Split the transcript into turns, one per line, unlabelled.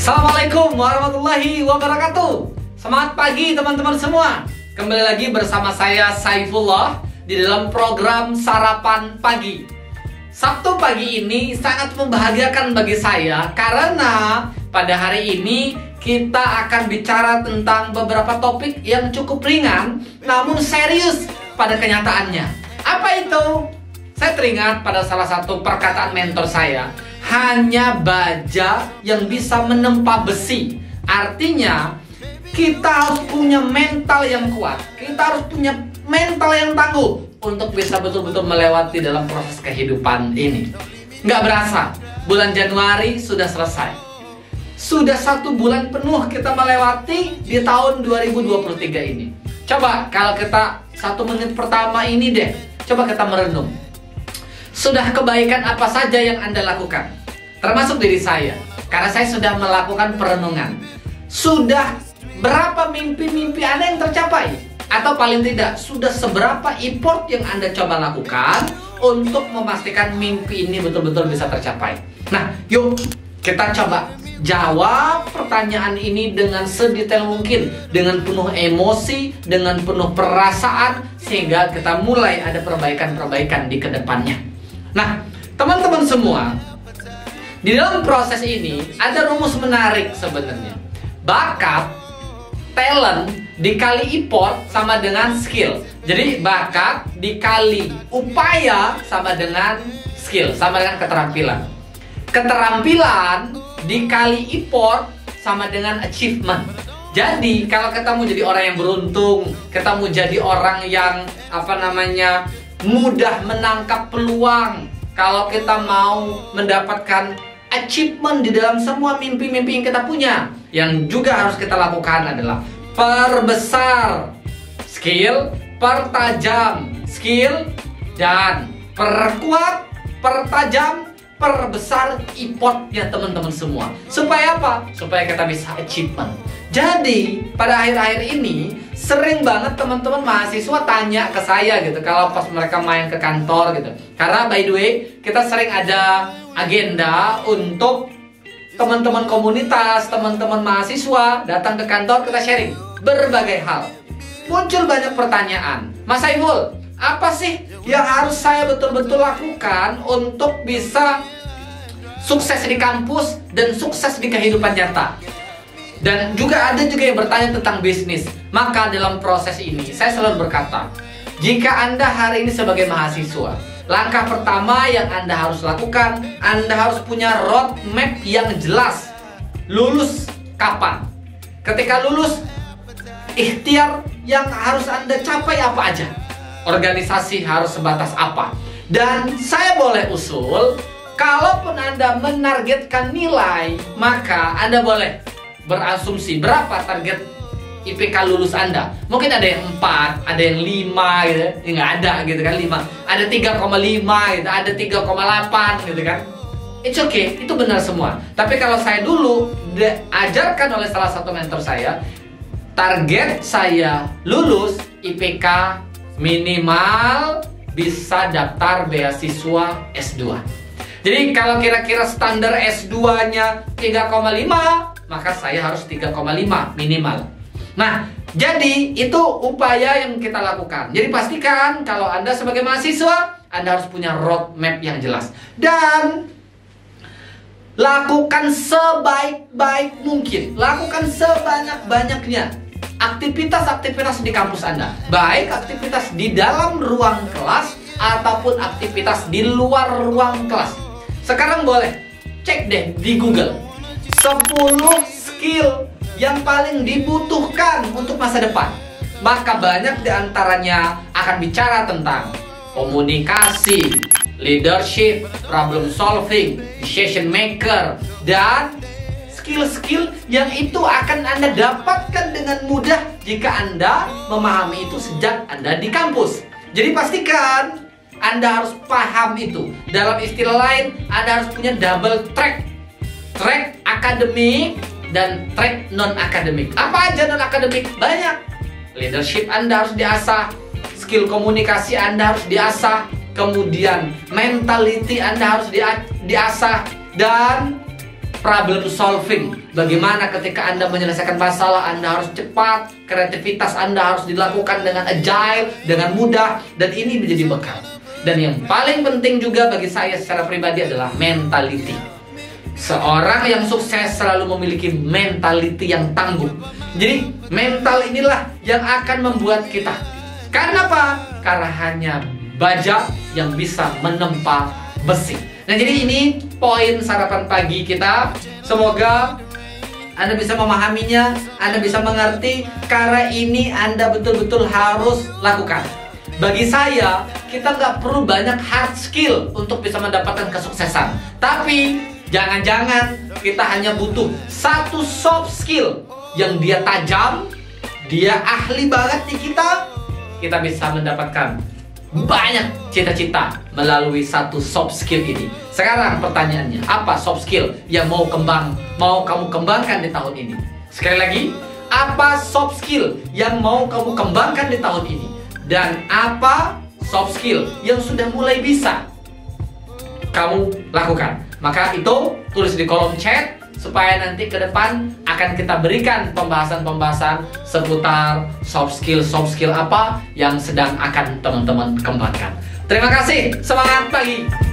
Assalamualaikum warahmatullahi wabarakatuh. Semangat pagi teman-teman semua. Kembali lagi bersama saya Saifullah di dalam program Sarapan Pagi. Sabtu pagi ini sangat membahagiakan bagi saya karena pada hari ini kita akan bicara tentang beberapa topik yang cukup ringan namun serius pada kenyataannya. Apa itu? Saya teringat pada salah satu perkataan mentor saya, hanya baja yang bisa menempa besi. Artinya kita harus punya mental yang kuat, kita harus punya mental yang tangguh untuk bisa betul-betul melewati dalam proses kehidupan ini. Nggak berasa, bulan Januari sudah selesai. Sudah 1 bulan penuh kita melewati di tahun 2023 ini. Coba kalau kita 1 menit pertama ini deh, coba kita merenung. Sudah kebaikan apa saja yang Anda lakukan? Termasuk diri saya, karena saya sudah melakukan perenungan. Sudah berapa mimpi-mimpi Anda yang tercapai? Atau paling tidak, sudah seberapa effort yang Anda coba lakukan untuk memastikan mimpi ini betul-betul bisa tercapai? Nah, yuk kita coba jawab pertanyaan ini dengan sedetail mungkin, dengan penuh emosi, dengan penuh perasaan, sehingga kita mulai ada perbaikan-perbaikan di kedepannya. Nah, teman-teman semua, di dalam proses ini ada rumus menarik sebenarnya. Bakat, talent dikali effort sama dengan skill. Jadi bakat dikali upaya sama dengan skill, sama dengan keterampilan. Keterampilan dikali effort sama dengan achievement. Jadi kalau kita mau jadi orang yang beruntung, kita mau jadi orang yang mudah menangkap peluang, kalau kita mau mendapatkan achievement di dalam semua mimpi-mimpi yang kita punya, yang juga harus kita lakukan adalah perbesar skill, pertajam skill, dan perkuat, pertajam, perbesar effortnya teman-teman semua. Supaya apa? Supaya kita bisa achievement. Jadi pada akhir-akhir ini sering banget teman-teman mahasiswa tanya ke saya gitu, kalau pas mereka main ke kantor gitu. Karena by the way, kita sering ada agenda untuk teman-teman komunitas, teman-teman mahasiswa datang ke kantor, kita sharing berbagai hal. Muncul banyak pertanyaan, Mas Saiful, apa sih yang harus saya betul-betul lakukan untuk bisa sukses di kampus dan sukses di kehidupan nyata? Dan juga ada juga yang bertanya tentang bisnis. Maka dalam proses ini saya selalu berkata, jika Anda hari ini sebagai mahasiswa, langkah pertama yang Anda harus lakukan, Anda harus punya roadmap yang jelas. Lulus kapan? Ketika lulus, ikhtiar yang harus Anda capai apa aja? Organisasi harus sebatas apa? Dan saya boleh usul, kalaupun Anda menargetkan nilai, maka Anda boleh berasumsi berapa target IPK lulus Anda. Mungkin ada yang 4, ada yang 5 gitu. Ya, nggak ada gitu kan, 5. Ada 3,5 gitu, ada 3,8 gitu kan. It's okay, itu benar semua. Tapi kalau saya dulu diajarkan oleh salah satu mentor saya, target saya lulus IPK minimal bisa daftar beasiswa S2. Jadi kalau kira-kira standar S2-nya 3,5, maka saya harus 3,5 minimal. Nah, jadi itu upaya yang kita lakukan. Jadi pastikan kalau Anda sebagai mahasiswa, Anda harus punya roadmap yang jelas. Dan lakukan sebaik-baik mungkin. Lakukan sebanyak-banyaknya aktivitas-aktivitas di kampus Anda. Baik aktivitas di dalam ruang kelas ataupun aktivitas di luar ruang kelas. Sekarang boleh cek deh di Google 10 skill yang paling dibutuhkan untuk masa depan. Maka banyak diantaranya akan bicara tentang komunikasi, leadership, problem solving, decision maker, dan skill-skill yang itu akan Anda dapatkan dengan mudah jika Anda memahami itu sejak Anda di kampus. Jadi pastikan Anda harus paham itu. Dalam istilah lain, Anda harus punya double track. Track akademik dan track non-akademik. Apa aja non-akademik? Banyak. Leadership Anda harus diasah, skill komunikasi Anda harus diasah, kemudian mentality Anda harus diasah, dan problem solving. Bagaimana ketika Anda menyelesaikan masalah, Anda harus cepat, kreativitas Anda harus dilakukan dengan agile, dengan mudah, dan ini menjadi bekal. Dan yang paling penting juga bagi saya secara pribadi adalah mentality. Seorang yang sukses selalu memiliki mentality yang tangguh. Jadi mental inilah yang akan membuat kita. Karena apa? Karena hanya baja yang bisa menempa besi. Nah, jadi ini poin sarapan pagi kita. Semoga Anda bisa memahaminya, Anda bisa mengerti, karena ini Anda betul-betul harus lakukan. Bagi saya, kita nggak perlu banyak hard skill untuk bisa mendapatkan kesuksesan. Tapi jangan-jangan kita hanya butuh satu soft skill yang dia tajam, dia ahli banget di kita bisa mendapatkan banyak cita-cita melalui satu soft skill ini. Sekarang pertanyaannya, apa soft skill yang mau kamu kembangkan di tahun ini? Sekali lagi, apa soft skill yang mau kamu kembangkan di tahun ini? Dan apa soft skill yang sudah mulai bisa kamu lakukan? Maka itu tulis di kolom chat, supaya nanti ke depan akan kita berikan pembahasan-pembahasan seputar soft skill apa yang sedang akan teman-teman kembangkan. Terima kasih, semangat pagi.